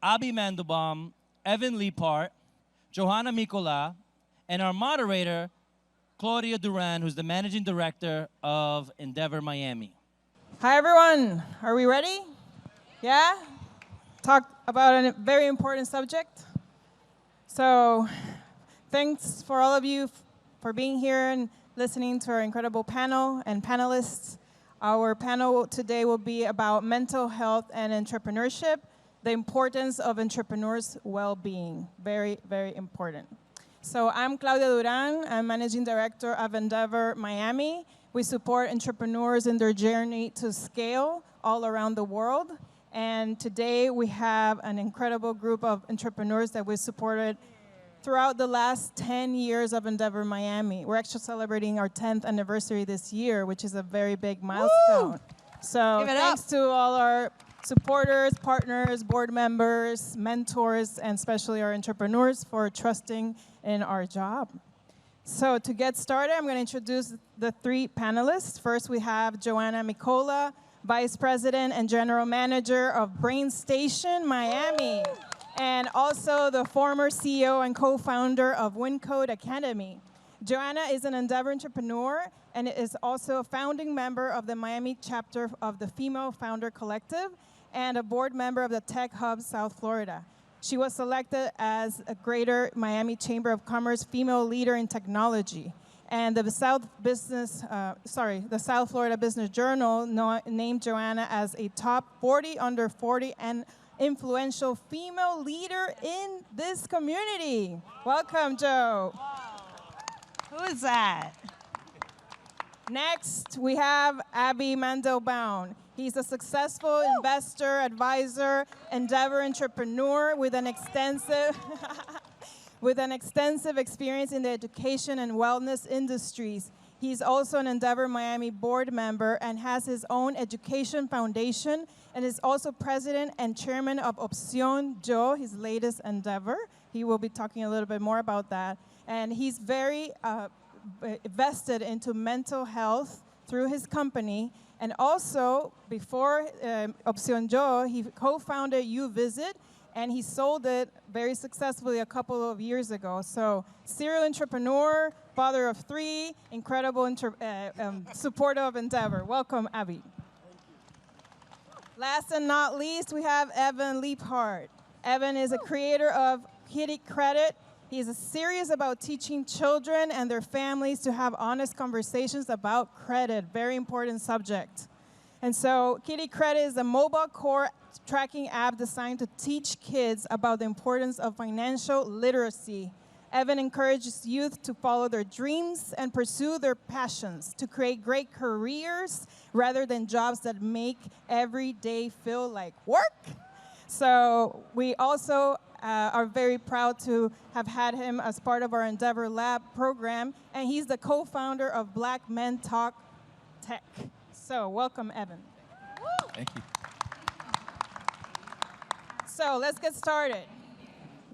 Abi Mandelbaum, Evan Leaphart, Johanna Mikkola, and our moderator, Claudia Duran, who's the managing director of Endeavor Miami. Hi, everyone. Are we ready? Yeah? Talk about a very important subject. So thanks for all of you for being here and listening to our incredible panel and panelists. Our panel today will be about mental health and entrepreneurship, the importance of entrepreneurs' well-being. Very, very important. So I'm Claudia Duran. I'm Managing Director of Endeavor Miami. We support entrepreneurs in their journey to scale all around the world. And today we have an incredible group of entrepreneurs that we supported throughout the last 10 years of Endeavor Miami. We're actually celebrating our 10th anniversary this year, which is a very big milestone. Woo! So thanks to all our supporters, partners, board members, mentors, and especially our entrepreneurs for trusting in our job. So to get started, I'm going to introduce the three panelists. First, we have Johanna Mikkola, Vice President and General Manager of BrainStation Miami, and also the former CEO and co-founder of WinCode Academy. Johanna is an Endeavor entrepreneur and is also a founding member of the Miami chapter of the Female Founder Collective and a board member of the Tech Hub South Florida. She was selected as a Greater Miami Chamber of Commerce Female Leader in Technology. And the South Florida Business Journal named Johanna as a top 40 under 40 and influential female leader in this community. Welcome, Joe. Wow. Who is that? Next, we have Abi Mandelbaum. He's a successful investor, advisor, Endeavor entrepreneur with an extensive experience in the education and wellness industries. He's also an Endeavor Miami board member and has his own education foundation and is also president and chairman of Opción Yo, his latest endeavor. He will be talking a little bit more about that. And he's very vested into mental health through his company. And also, before Opción Yo, he co-founded YouVisit, and he sold it very successfully a couple of years ago. So, serial entrepreneur, father of three, incredible supporter of Endeavor. Welcome, Abi. Last and not least, we have Evan Leaphart. Evan is a creator of Kiddie, Kredit. He is serious about teaching children and their families to have honest conversations about credit, very important subject. And so Kiddie Kredit is a mobile core tracking app designed to teach kids about the importance of financial literacy. Evan encourages youth to follow their dreams and pursue their passions, to create great careers rather than jobs that make every day feel like work. So we also are very proud to have had him as part of our Endeavor Lab program, and he's the co-founder of Black Men Talk Tech. So welcome, Evan. Thank you. So let's get started.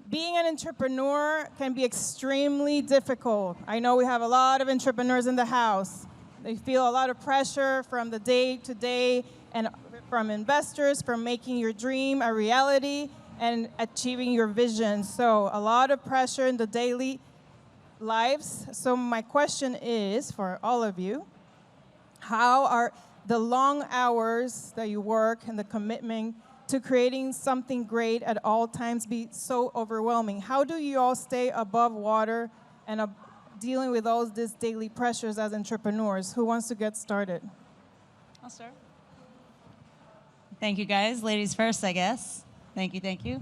Being an entrepreneur can be extremely difficult. I know we have a lot of entrepreneurs in the house. They feel a lot of pressure from the day to day and from investors, from making your dream a reality and achieving your vision. So a lot of pressure in the daily lives. So my question is for all of you, how are the long hours that you work and the commitment to creating something great at all times be so overwhelming? How do you all stay above water and dealing with all these daily pressures as entrepreneurs? Who wants to get started? I'll start. Thank you, guys. Ladies first, I guess. Thank you, thank you.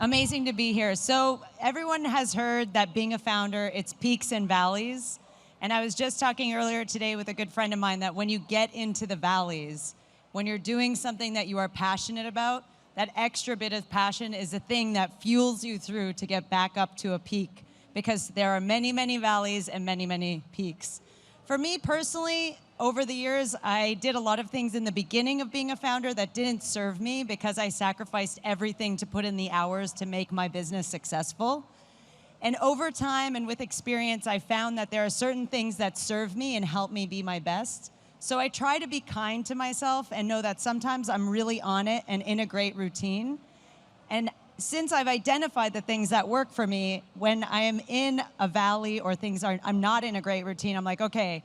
Amazing to be here. So everyone has heard that being a founder, it's peaks and valleys. And I was just talking earlier today with a good friend of mine that when you get into the valleys, when you're doing something that you are passionate about, that extra bit of passion is the thing that fuels you through to get back up to a peak, because there are many, many valleys and many, many peaks. For me personally, over the years, I did a lot of things in the beginning of being a founder that didn't serve me because I sacrificed everything to put in the hours to make my business successful. And over time and with experience, I found that there are certain things that serve me and help me be my best. So I try to be kind to myself and know that sometimes I'm really on it and in a great routine. And since I've identified the things that work for me, when I am in a valley or I'm not in a great routine, I'm like, okay,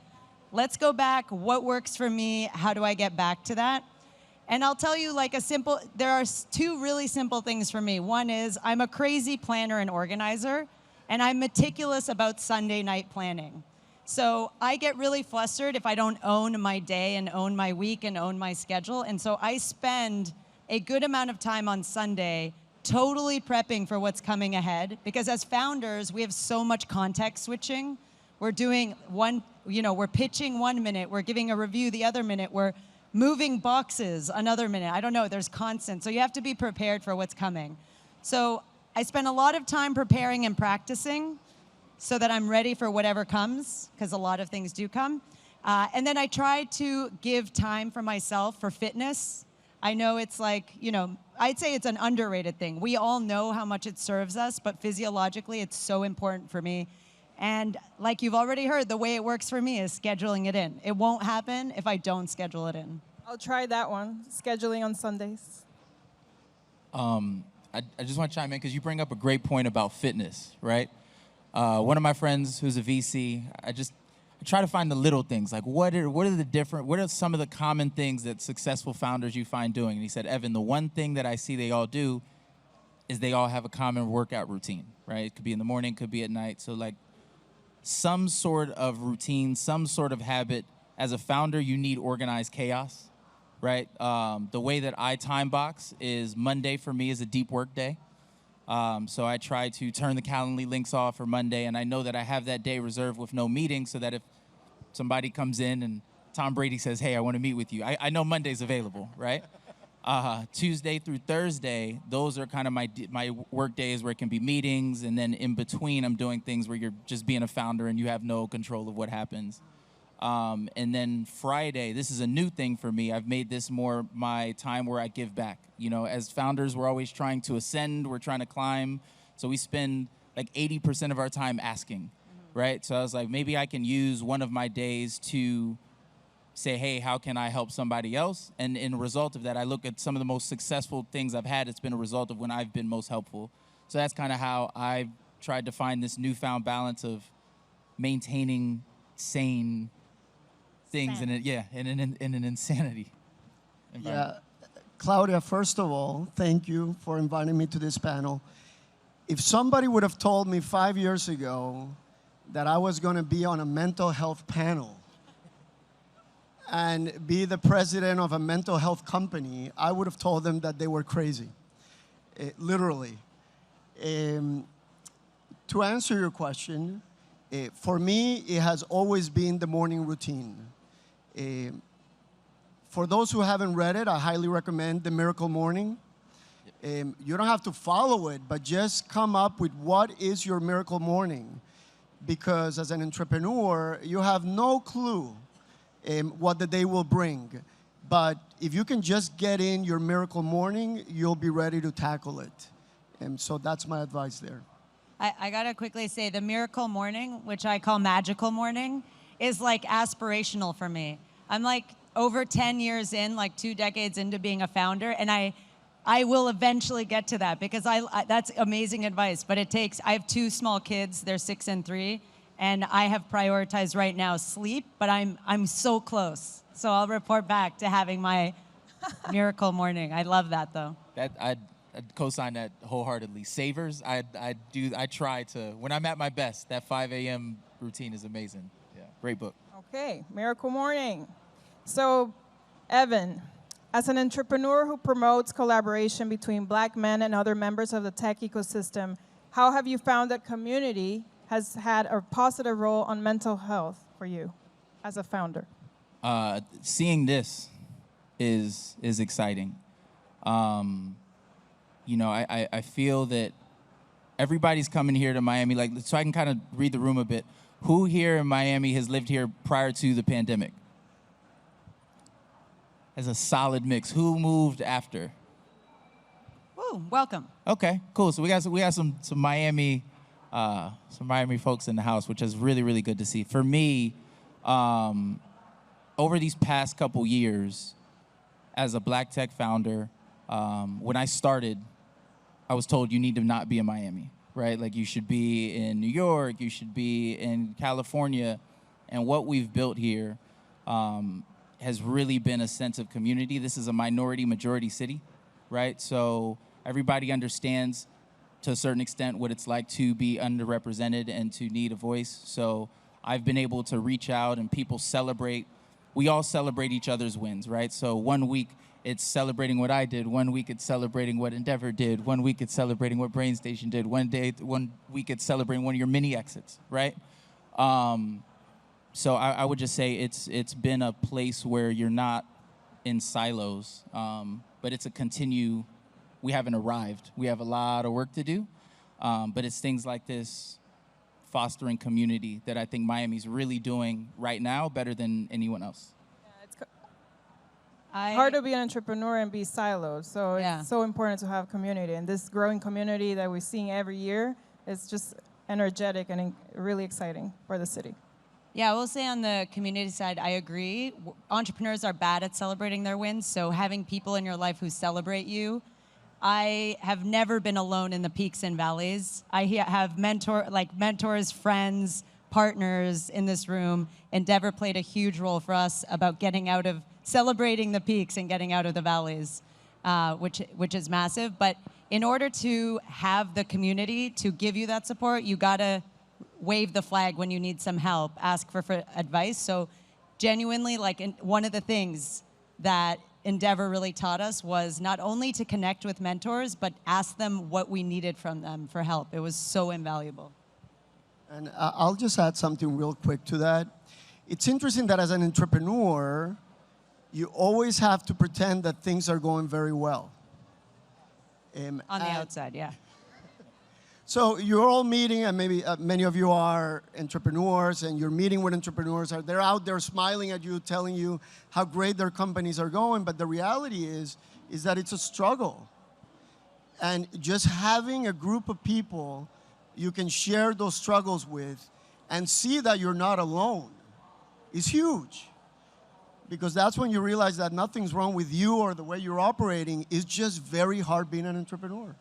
let's go back. What works for me? How do I get back to that? And I'll tell you there are two really simple things for me. One is I'm a crazy planner and organizer, and I'm meticulous about Sunday night planning. So I get really flustered if I don't own my day and own my week and own my schedule. And so I spend a good amount of time on Sunday totally prepping for what's coming ahead. Because as founders, we have so much context switching. We're doing we're pitching 1 minute, we're giving a review the other minute, we're moving boxes another minute. I don't know, there's constant. So you have to be prepared for what's coming. So I spend a lot of time preparing and practicing so that I'm ready for whatever comes, because a lot of things do come. And then I try to give time for myself for fitness. I know it's I'd say it's an underrated thing. We all know how much it serves us, but physiologically it's so important for me. And like you've already heard, the way it works for me is scheduling it in. It won't happen if I don't schedule it in. I'll try that one, scheduling on Sundays. I just want to chime in because you bring up a great point about fitness, right? One of my friends who's a VC, I try to find the little things, like what are some of the common things that successful founders you find doing? And he said, Evan, the one thing that I see they all do is they all have a common workout routine, right? It could be in the morning, could be at night. So like some sort of routine, some sort of habit. As a founder, you need organized chaos, right? The way that I time box is Monday for me is a deep work day. So I try to turn the Calendly links off for Monday, and I know that I have that day reserved with no meeting so that if somebody comes in and Tom Brady says, hey, I want to meet with you, I know Monday's available, right? Tuesday through Thursday, those are kind of my work days where it can be meetings, and then in between I'm doing things where you're just being a founder and you have no control of what happens. And then Friday, this is a new thing for me. I've made this more my time where I give back. You know, as founders, we're always trying to ascend, we're trying to climb. So we spend like 80% of our time asking, right? So I was like, maybe I can use one of my days to say, hey, how can I help somebody else? And in a result of that, I look at some of the most successful things I've had. It's been a result of when I've been most helpful. So that's kind of how I've tried to find this newfound balance of maintaining sane things in an insanity environment. Yeah, Claudia, first of all, thank you for inviting me to this panel. If somebody would have told me 5 years ago that I was going to be on a mental health panel and be the president of a mental health company, I would have told them that they were crazy, literally. To answer your question, for me, it has always been the morning routine. For those who haven't read it, I highly recommend The Miracle Morning. You don't have to follow it, but just come up with what is your miracle morning. Because as an entrepreneur, you have no clue what the day will bring. But if you can just get in your miracle morning, you'll be ready to tackle it. And so that's my advice there. I gotta quickly say the miracle morning, which I call magical morning, is like aspirational for me. I'm like over 10 years in, like 2 decades into being a founder, and I will eventually get to that because that's amazing advice, but I have 2 small kids, they're 6 and 3, and I have prioritized right now sleep, but I'm so close. So I'll report back to having my miracle morning. I love that though. I'd co-sign that wholeheartedly. Savers, I try to, when I'm at my best, that 5 a.m. routine is amazing. Yeah, great book. Okay, Miracle Morning. So, Evan, as an entrepreneur who promotes collaboration between Black men and other members of the tech ecosystem, how have you found that community has had a positive role on mental health for you as a founder? Seeing this is exciting. You know, I feel that everybody's coming here to Miami, like, so I can kind of read the room a bit. Who here in Miami has lived here prior to the pandemic? As a solid mix. Who moved after? Woo, welcome. Okay, cool. So we got some Miami folks in the house, which is really, really good to see. For me, over these past couple years, as a Black tech founder, when I started, I was told you need to not be in Miami, right? Like you should be in New York, you should be in California. And what we've built here has really been a sense of community. This is a minority majority city, right? So everybody understands to a certain extent what it's like to be underrepresented and to need a voice. So I've been able to reach out and people celebrate. We all celebrate each other's wins, right? So one week it's celebrating what I did. One week it's celebrating what Endeavor did. One week it's celebrating what BrainStation did. One week it's celebrating one of your mini exits, right? So I would just say it's been a place where you're not in silos, but it's a continue. We haven't arrived. We have a lot of work to do, but it's things like this, fostering community, that I think Miami's really doing right now better than anyone else. Yeah, it's hard to be an entrepreneur and be siloed, so Yeah. it's so important to have community. And this growing community that we're seeing every year is just energetic and really exciting for the city. Yeah, I will say on the community side, I agree. Entrepreneurs are bad at celebrating their wins, so having people in your life who celebrate you. I have never been alone in the peaks and valleys. I have mentors, friends, partners in this room. Endeavor played a huge role for us about celebrating the peaks and getting out of the valleys, which is massive. But in order to have the community to give you that support, you gotta wave the flag when you need some help, ask for advice. So genuinely, one of the things that Endeavor really taught us was not only to connect with mentors, but ask them what we needed from them for help. It was so invaluable. And I'll just add something real quick to that. It's interesting that as an entrepreneur, you always have to pretend that things are going very well. On the outside, yeah. So you're all meeting, and maybe many of you are entrepreneurs, and you're meeting with entrepreneurs. They're out there smiling at you, telling you how great their companies are going. But the reality is that it's a struggle. And just having a group of people you can share those struggles with and see that you're not alone is huge. Because that's when you realize that nothing's wrong with you or the way you're operating. It's just very hard being an entrepreneur.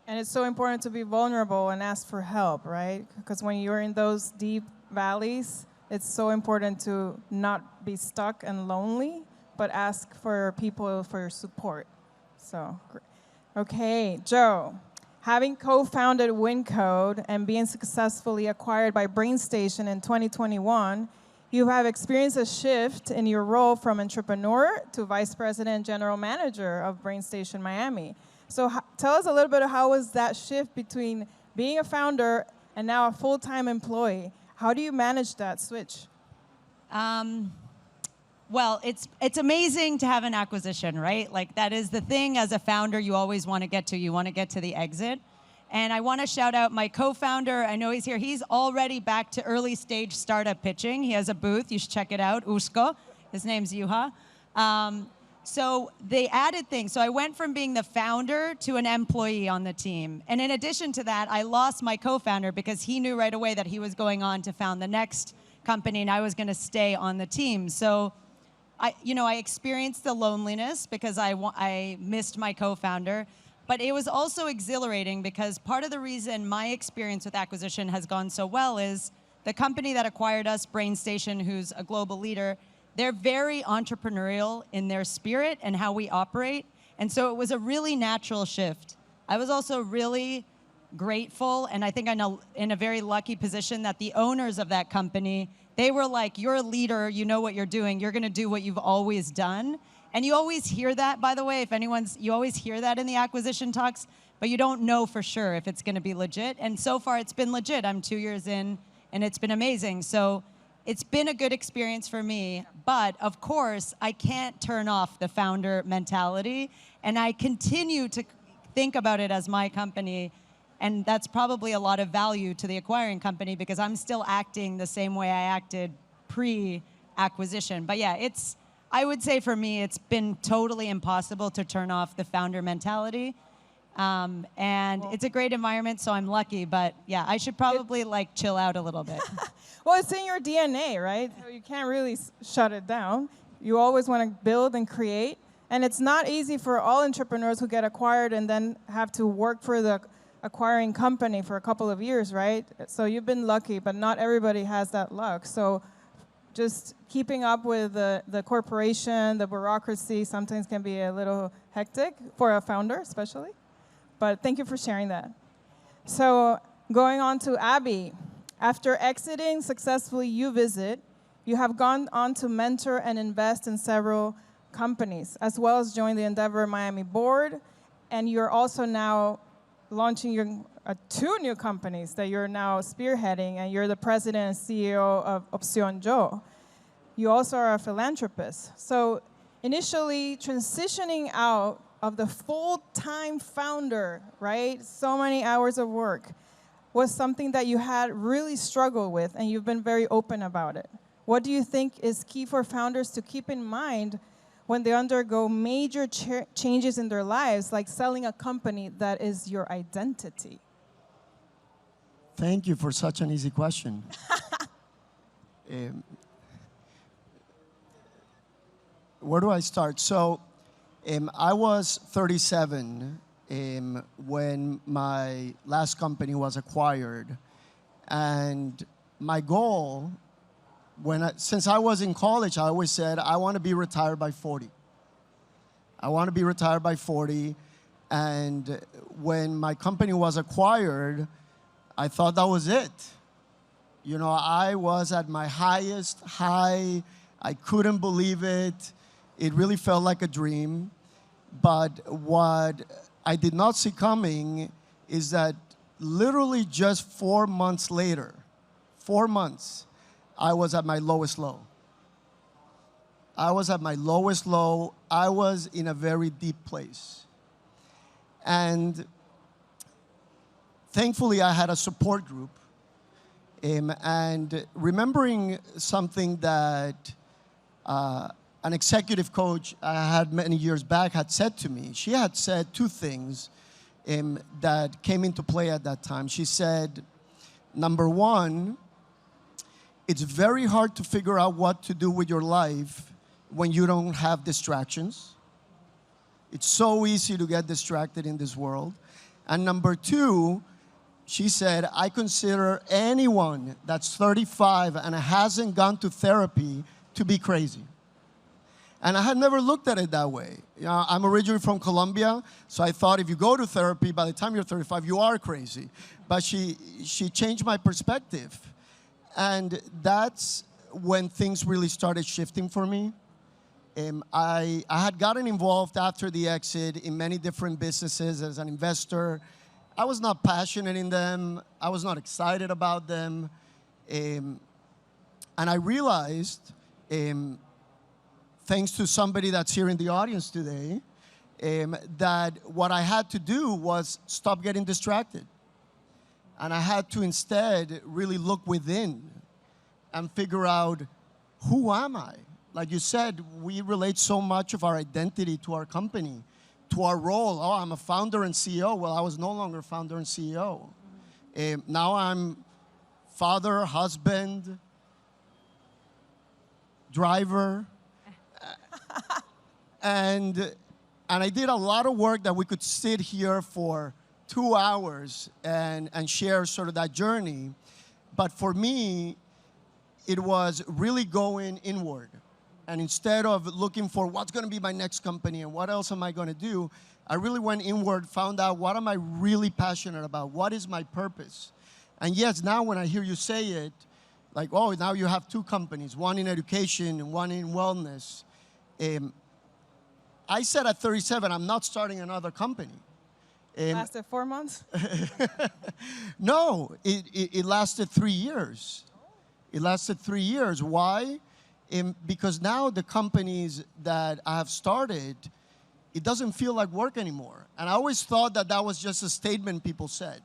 And it's so important to be vulnerable and ask for help, right? Because when you're in those deep valleys, it's so important to not be stuck and lonely, but ask for people for your support. So, okay, Joe, having co-founded WinCode and being successfully acquired by BrainStation in 2021, you have experienced a shift in your role from entrepreneur to vice president general manager of BrainStation Miami. So tell us a little bit of how was that shift between being a founder and now a full-time employee? How do you manage that switch? Well, it's amazing to have an acquisition, right? Like that is the thing as a founder you always want to get to. You want to get to the exit. And I want to shout out my co-founder. I know he's here. He's already back to early stage startup pitching. He has a booth. You should check it out. Usko. His name's Juha. So they added things. So I went from being the founder to an employee on the team. And in addition to that, I lost my co-founder because he knew right away that he was going on to found the next company and I was going to stay on the team. So I experienced the loneliness because I missed my co-founder. But it was also exhilarating because part of the reason my experience with acquisition has gone so well is the company that acquired us, BrainStation, who's a global leader, they're very entrepreneurial in their spirit and how we operate. And so it was a really natural shift. I was also really grateful, and I think I'm in a very lucky position that the owners of that company, they were like, you're a leader, you know what you're doing, you're gonna do what you've always done. And you always hear that, by the way, you always hear that in the acquisition talks, but you don't know for sure if it's gonna be legit. And so far it's been legit. I'm 2 years in, and it's been amazing. So it's been a good experience for me, but of course, I can't turn off the founder mentality, and I continue to think about it as my company, and that's probably a lot of value to the acquiring company because I'm still acting the same way I acted pre-acquisition. But yeah, I would say for me, it's been totally impossible to turn off the founder mentality. And it's a great environment, so I'm lucky. But yeah, I should probably chill out a little bit. Well, it's in your DNA, right? So you can't really shut it down. You always want to build and create. And it's not easy for all entrepreneurs who get acquired and then have to work for the acquiring company for a couple of years, right? So you've been lucky, but not everybody has that luck. So just keeping up with the corporation, the bureaucracy, sometimes can be a little hectic for a founder, especially. But thank you for sharing that. So going on to Abi. After exiting successfully UVisit, you have gone on to mentor and invest in several companies, as well as join the Endeavor Miami board. And you're also now launching your 2 new companies that you're now spearheading, and you're the president and CEO of Opción Yo. You also are a philanthropist. So initially, transitioning out of the full-time founder, right, so many hours of work, was something that you had really struggled with, and you've been very open about it. What do you think is key for founders to keep in mind when they undergo major changes in their lives, like selling a company that is your identity? Thank you for such an easy question. Where do I start? So I was 37 when my last company was acquired. And my goal, since I was in college, I always said, I want to be retired by 40. I want to be retired by 40. And when my company was acquired, I thought that was it. You know, I was at my highest high. I couldn't believe it. It really felt like a dream. But what I did not see coming is that literally just 4 months later, 4 months, I was at my lowest low. I was at my lowest low. I was in a very deep place. And thankfully, I had a support group. And remembering something that an executive coach I had many years back had said to me, she had said 2 things that came into play at that time. She said, number 1, it's very hard to figure out what to do with your life when you don't have distractions. It's so easy to get distracted in this world. And number 2, she said, I consider anyone that's 35 and hasn't gone to therapy to be crazy. And I had never looked at it that way. You know, I'm originally from Colombia, so I thought if you go to therapy, by the time you're 35, you are crazy. But she changed my perspective. And that's when things really started shifting for me. I had gotten involved after the exit in many different businesses as an investor. I was not passionate in them. I was not excited about them. And I realized, thanks to somebody that's here in the audience today, that what I had to do was stop getting distracted. And I had to instead really look within and figure out, who am I? Like you said, we relate so much of our identity to our company, to our role. Oh, I'm a founder and CEO. Well, I was no longer founder and CEO. Now I'm father, husband, driver. And I did a lot of work that we could sit here for 2 hours and share sort of that journey. But for me, it was really going inward. And instead of looking for what's going to be my next company and what else am I going to do, I really went inward, found out what am I really passionate about? What is my purpose? And yes, now when I hear you say it, like, oh, now you have 2 companies, one in education and one in wellness. I said at 37, I'm not starting another company. Lasted 4 months? No, it lasted 3 years. It lasted 3 years. Why? Because now the companies that I have started, it doesn't feel like work anymore. And I always thought that that was just a statement people said.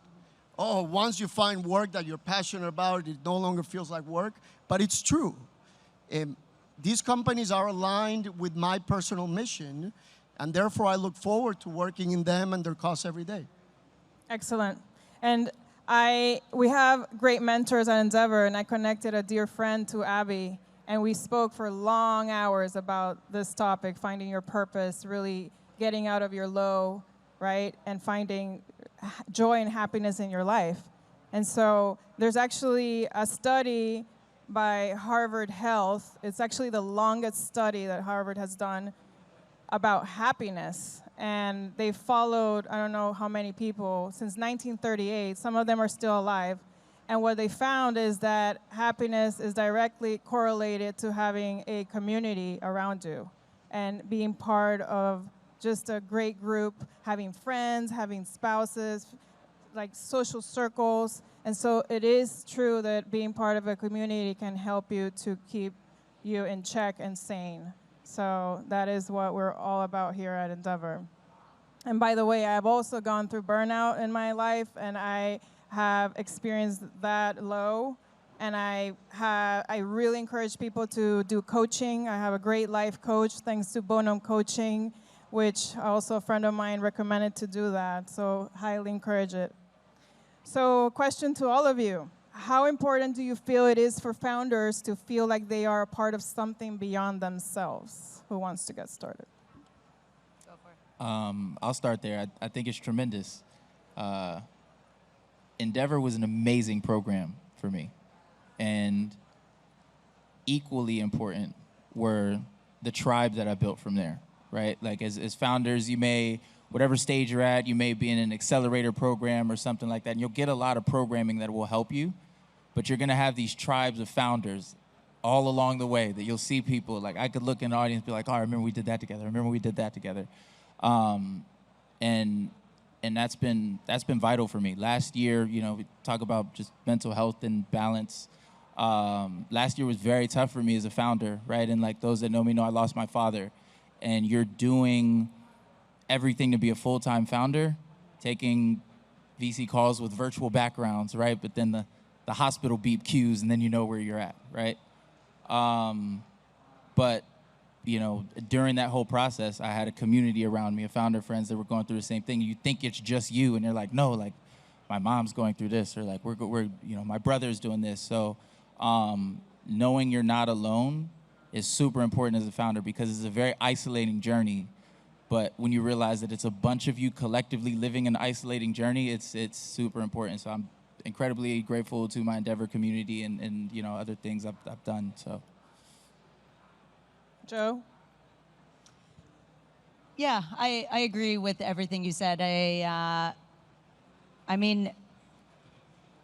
Oh, once you find work that you're passionate about, it no longer feels like work. But it's true. These companies are aligned with my personal mission, and therefore I look forward to working in them and their cause every day. Excellent. And we have great mentors at Endeavor, and I connected a dear friend to Abi And we spoke for long hours about this topic, finding your purpose, really getting out of your low, right? And finding joy and happiness in your life. And so there's actually a study by Harvard Health. It's actually the longest study that Harvard has done about happiness. And they followed, I don't know how many people, since 1938. Some of them are still alive. And what they found is that happiness is directly correlated to having a community around you and being part of just a great group, having friends, having spouses, like social circles. And so it is true that being part of a community can help you to keep you in check and sane. So that is what we're all about here at Endeavor. And by the way, I've also gone through burnout in my life, and I have experienced that low. And I really encourage people to do coaching. I have a great life coach, thanks to Bonum Coaching, which also a friend of mine recommended to do that. So highly encourage it. So question to all of you. How important do you feel it is for founders to feel like they are a part of something beyond themselves? Who wants to get started? Go for it. I'll start there. I think it's tremendous. Endeavor was an amazing program for me. And equally important were the tribe that I built from there, right? Like as founders, you may, whatever stage you're at, you may be in an accelerator program or something like that, and you'll get a lot of programming that will help you, but you're gonna have these tribes of founders all along the way that you'll see people, like I could look in the audience and be like, oh, I remember we did that together, I remember we did that together. And that's been vital for me. Last year, you know, we talk about just mental health and balance. Last year was very tough for me as a founder, right? And like those that know me know I lost my father. And you're doing everything to be a full-time founder, taking VC calls with virtual backgrounds, right? But then the hospital beep cues, and then you know where you're at, right? But you know, during that whole process, I had a community around me of founder friends that were going through the same thing. You think it's just you, and you're like, no, like my mom's going through this, or like we're you know, my brother's doing this. So knowing you're not alone is super important as a founder, because it's a very isolating journey. But when you realize that it's a bunch of you collectively living an isolating journey, it's super important. So I'm incredibly grateful to my Endeavor community and you know, other things I've done. So. Joe? Yeah, I agree with everything you said. I mean,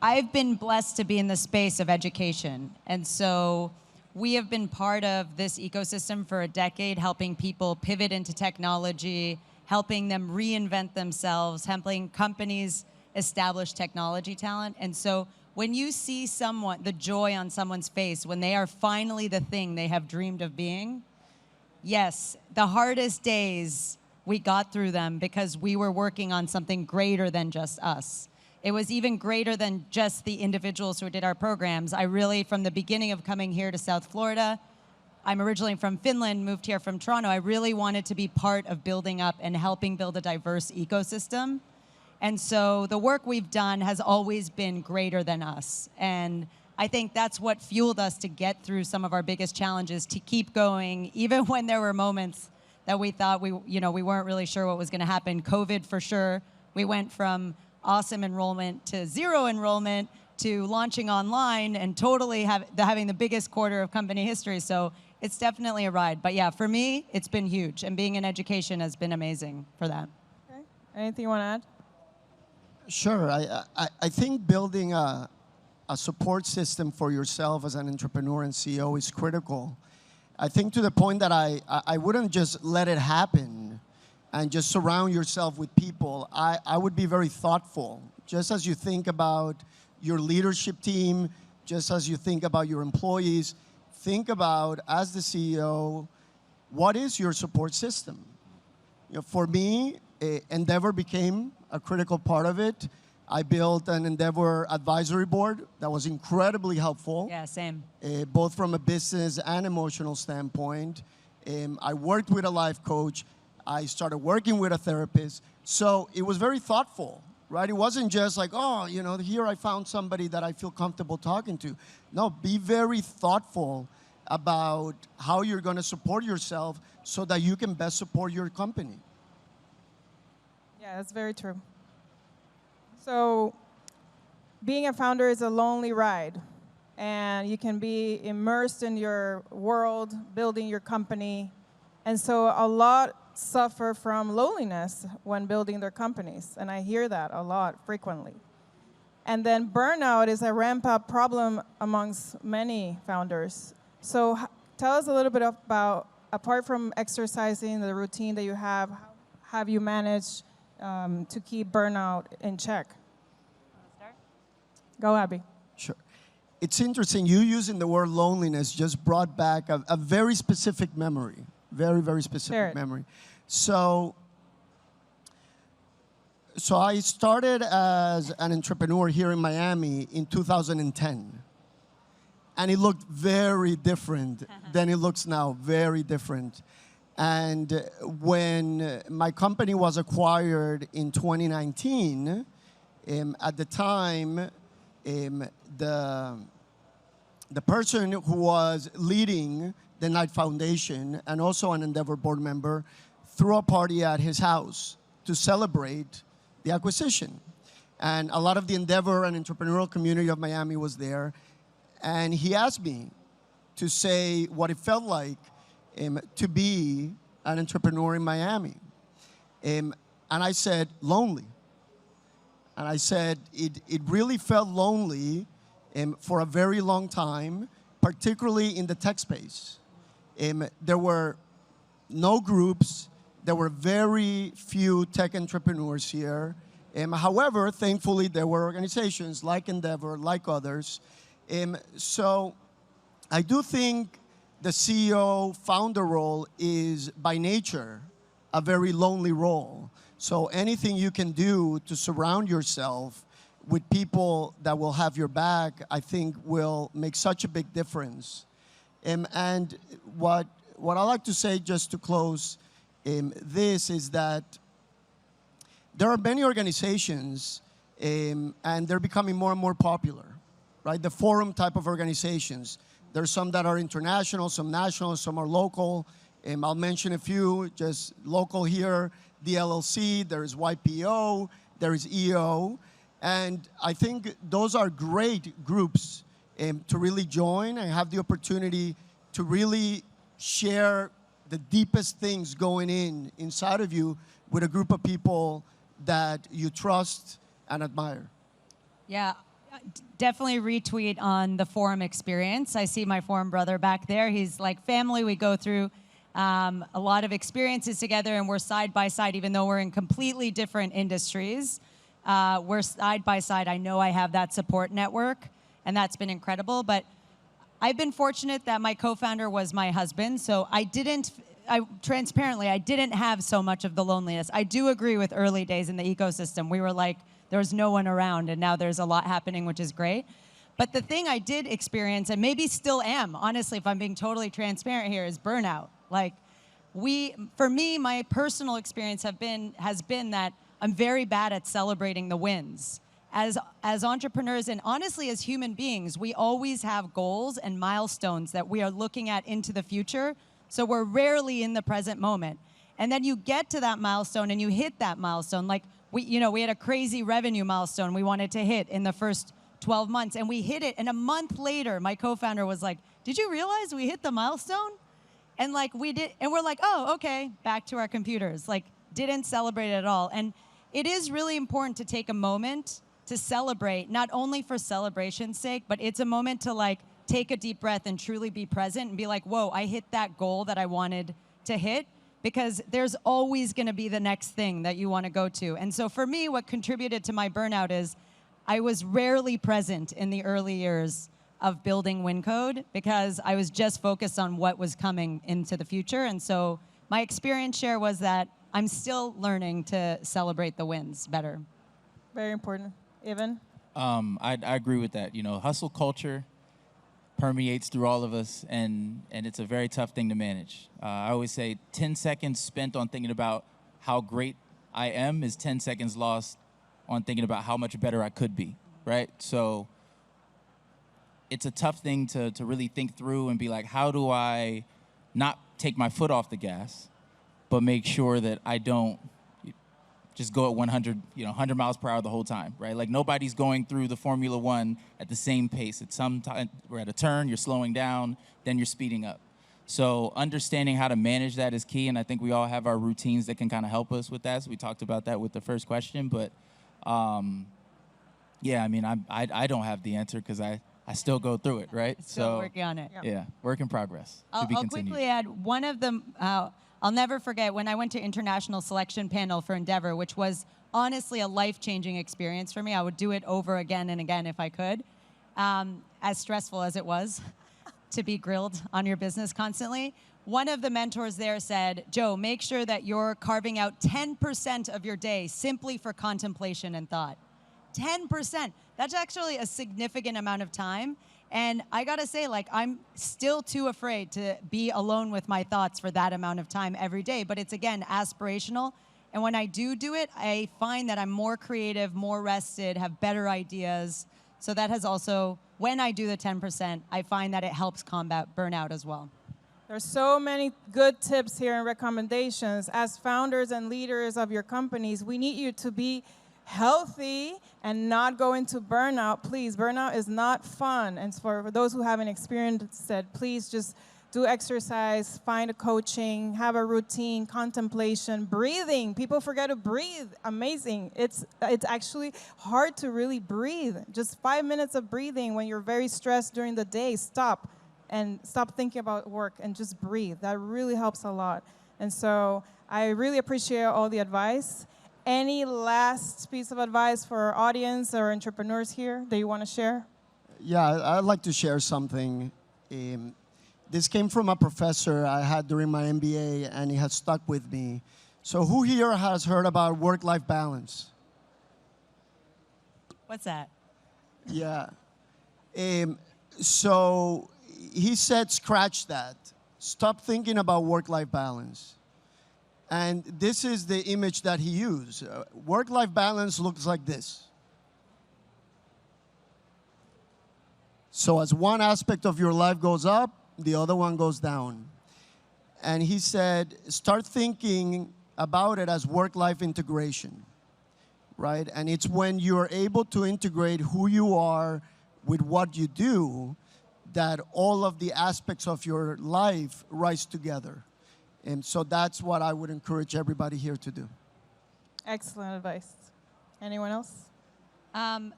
I've been blessed to be in the space of education. And so we have been part of this ecosystem for a decade, helping people pivot into technology, helping them reinvent themselves, helping companies establish technology talent. And so when you see someone, the joy on someone's face, when they are finally the thing they have dreamed of being, yes, the hardest days, we got through them because we were working on something greater than just us. It was even greater than just the individuals who did our programs. I really, from the beginning of coming here to South Florida, I'm originally from Finland, moved here from Toronto. I really wanted to be part of building up and helping build a diverse ecosystem. And so the work we've done has always been greater than us. And I think that's what fueled us to get through some of our biggest challenges, to keep going, even when there were moments that we thought we weren't really sure what was going to happen. COVID, for sure. We went from awesome enrollment to zero enrollment to launching online and totally having the biggest quarter of company history. So it's definitely a ride. But yeah, for me, it's been huge. And being in education has been amazing for that. Okay. Anything you want to add? Sure. I think building a support system for yourself as an entrepreneur and CEO is critical. I think to the point that I wouldn't just let it happen and just surround yourself with people. I would be very thoughtful. Just as you think about your leadership team, just as you think about your employees, think about, as the CEO, what is your support system? You know, for me, Endeavor became a critical part of it. I built an Endeavor advisory board that was incredibly helpful. Yeah, same. Both from a business and emotional standpoint. I worked with a life coach. I started working with a therapist. So it was very thoughtful, right? It wasn't just like, oh, you know, here I found somebody that I feel comfortable talking to. No, be very thoughtful about how you're going to support yourself so that you can best support your company. Yeah, that's very true. So being a founder is a lonely ride, and you can be immersed in your world, building your company, and so a lot suffer from loneliness when building their companies, and I hear that a lot frequently. And then burnout is a ramp-up problem amongst many founders. So tell us a little bit about, apart from exercising, the routine that you have, how have you managed to keep burnout in check? Start? Go, Abby. Sure. It's interesting, you using the word loneliness just brought back a very specific memory, very, very specific memory. So I started as an entrepreneur here in Miami in 2010. And it looked very different than it looks now, very different. And when my company was acquired in 2019, at the time, the person who was leading the Knight Foundation and also an Endeavor board member threw a party at his house to celebrate the acquisition. And a lot of the Endeavor and entrepreneurial community of Miami was there. And he asked me to say what it felt like to be an entrepreneur in Miami. And I said, lonely. And I said, it really felt lonely for a very long time, particularly in the tech space. There were no groups. There were very few tech entrepreneurs here. However, thankfully, there were organizations like Endeavor, like others. So I do think the CEO founder role is by nature a very lonely role. So anything you can do to surround yourself with people that will have your back, I think will make such a big difference. And what I like to say just to close this is that there are many organizations and they're becoming more and more popular. Right, the forum type of organizations. There's some that are international, some national, some are local. I'll mention a few, just local here, the LLC, there's YPO, there is EO. And I think those are great groups to really join and have the opportunity to really share the deepest things going inside of you with a group of people that you trust and admire. Yeah. Definitely retweet on the forum experience. I see my forum brother back there. He's like family. We go through a lot of experiences together, and we're side by side, even though we're in completely different industries. We're side by side. I know I have that support network, and that's been incredible. But I've been fortunate that my co-founder was my husband, so transparently, I didn't have so much of the loneliness. I do agree with early days in the ecosystem. We were like, there was no one around, and now there's a lot happening, which is great. But the thing I did experience, and maybe still am, honestly, if I'm being totally transparent here, is burnout. Like, for me, my personal experience has been that I'm very bad at celebrating the wins. As entrepreneurs, and honestly, as human beings, we always have goals and milestones that we are looking at into the future, so we're rarely in the present moment. And then you get to that milestone, and you hit that milestone. Like, we had a crazy revenue milestone we wanted to hit in the first 12 months, and we hit it. And a month later, my co-founder was like, "Did you realize we hit the milestone?" And like we did, and we're like, "Oh, okay." Back to our computers. Like, didn't celebrate it at all. And it is really important to take a moment to celebrate, not only for celebration's sake, but it's a moment to like take a deep breath and truly be present and be like, "Whoa, I hit that goal that I wanted to hit." Because there's always going to be the next thing that you want to go to. And so for me, what contributed to my burnout is I was rarely present in the early years of building WinCode because I was just focused on what was coming into the future. And so my experience share was that I'm still learning to celebrate the wins better. Very important. Evan? I agree with that. Hustle culture permeates through all of us, and it's a very tough thing to manage. I always say 10 seconds spent on thinking about how great I am is 10 seconds lost on thinking about how much better I could be, right? So it's a tough thing to really think through and be like, how do I not take my foot off the gas, but make sure that I don't just go at 100 miles per hour the whole time, right? Like nobody's going through the Formula One at the same pace. At some time, we're at a turn, you're slowing down, then you're speeding up. So understanding how to manage that is key, and I think we all have our routines that can kind of help us with that. So we talked about that with the first question, but yeah, I mean, I don't have the answer because I still go through it, right? Still working on it. Yeah, work in progress. I'll quickly add one of them. I'll never forget when I went to international selection panel for Endeavor, which was honestly a life-changing experience for me. I would do it over again and again if I could, as stressful as it was to be grilled on your business constantly. One of the mentors there said, Joe, make sure that you're carving out 10% of your day simply for contemplation and thought. 10%. That's actually a significant amount of time. And I gotta say, like, I'm still too afraid to be alone with my thoughts for that amount of time every day. But it's, again, aspirational. And when I do it, I find that I'm more creative, more rested, have better ideas. So that has also, when I do the 10%, I find that it helps combat burnout as well. There's so many good tips here and recommendations. As founders and leaders of your companies, we need you to be healthy and not go into burnout. Please, burnout is not fun. And for those who haven't experienced it, please just do exercise, find a coaching, have a routine, contemplation, breathing. People forget to breathe. Amazing. It's actually hard to really breathe. Just 5 minutes of breathing when you're very stressed during the day. Stop and stop thinking about work and just breathe. That really helps a lot. And so I really appreciate all the advice. Any last piece of advice for our audience or entrepreneurs here that you want to share? Yeah, I'd like to share something. This came from a professor I had during my MBA, and it has stuck with me. So who here has heard about work-life balance? What's that? Yeah. So he said, scratch that. Stop thinking about work-life balance. And this is the image that he used. Work-life balance looks like this. So as one aspect of your life goes up, the other one goes down. And he said, start thinking about it as work-life integration, right? And it's when you're able to integrate who you are with what you do that all of the aspects of your life rise together. And so that's what I would encourage everybody here to do. Excellent advice. Anyone else? I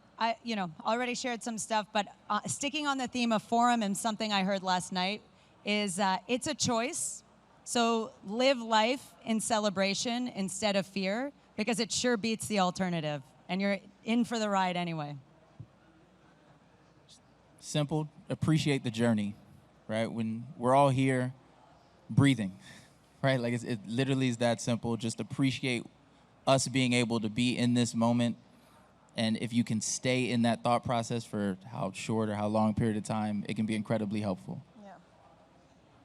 already shared some stuff, but sticking on the theme of forum and something I heard last night is it's a choice. So live life in celebration instead of fear, because it sure beats the alternative, and you're in for the ride anyway. Simple, appreciate the journey, right? When we're all here breathing. Right, like it literally is that simple. Just appreciate us being able to be in this moment, and if you can stay in that thought process for how short or how long period of time, it can be incredibly helpful. Yeah.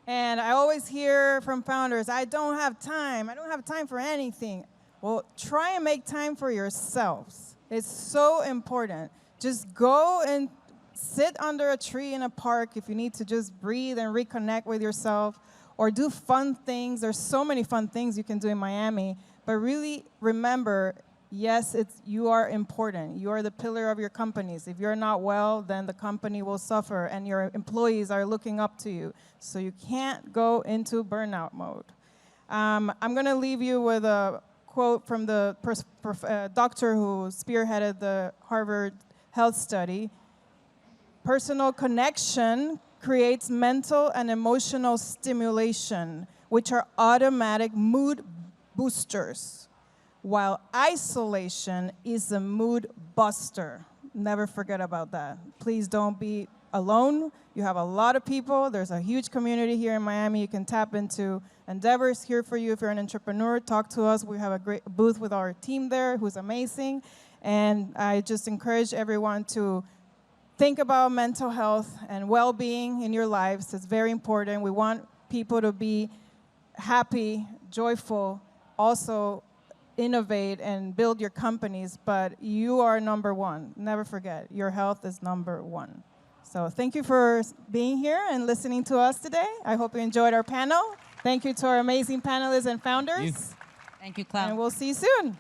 And I always hear from founders, I don't have time. I don't have time for anything. Well, try and make time for yourselves. It's so important. Just go and sit under a tree in a park if you need to just breathe and reconnect with yourself. Or do fun things. There's so many fun things you can do in Miami. But really remember, yes, you are important. You are the pillar of your companies. If you're not well, then the company will suffer, and your employees are looking up to you. So you can't go into burnout mode. I'm going to leave you with a quote from the doctor who spearheaded the Harvard Health Study. Personal connection creates mental and emotional stimulation, which are automatic mood boosters, while isolation is a mood buster. Never forget about that. Please don't be alone. You have a lot of people. There's a huge community here in Miami. You can tap into Endeavor's here for you if you're an entrepreneur. Talk to us. We have a great booth with our team there who's amazing. And I just encourage everyone to think about mental health and well-being in your lives. It's very important. We want people to be happy, joyful, also innovate and build your companies, but you are number one. Never forget, your health is number one. So thank you for being here and listening to us today. I hope you enjoyed our panel. Thank you to our amazing panelists and founders. Thank you, Cloud. And we'll see you soon.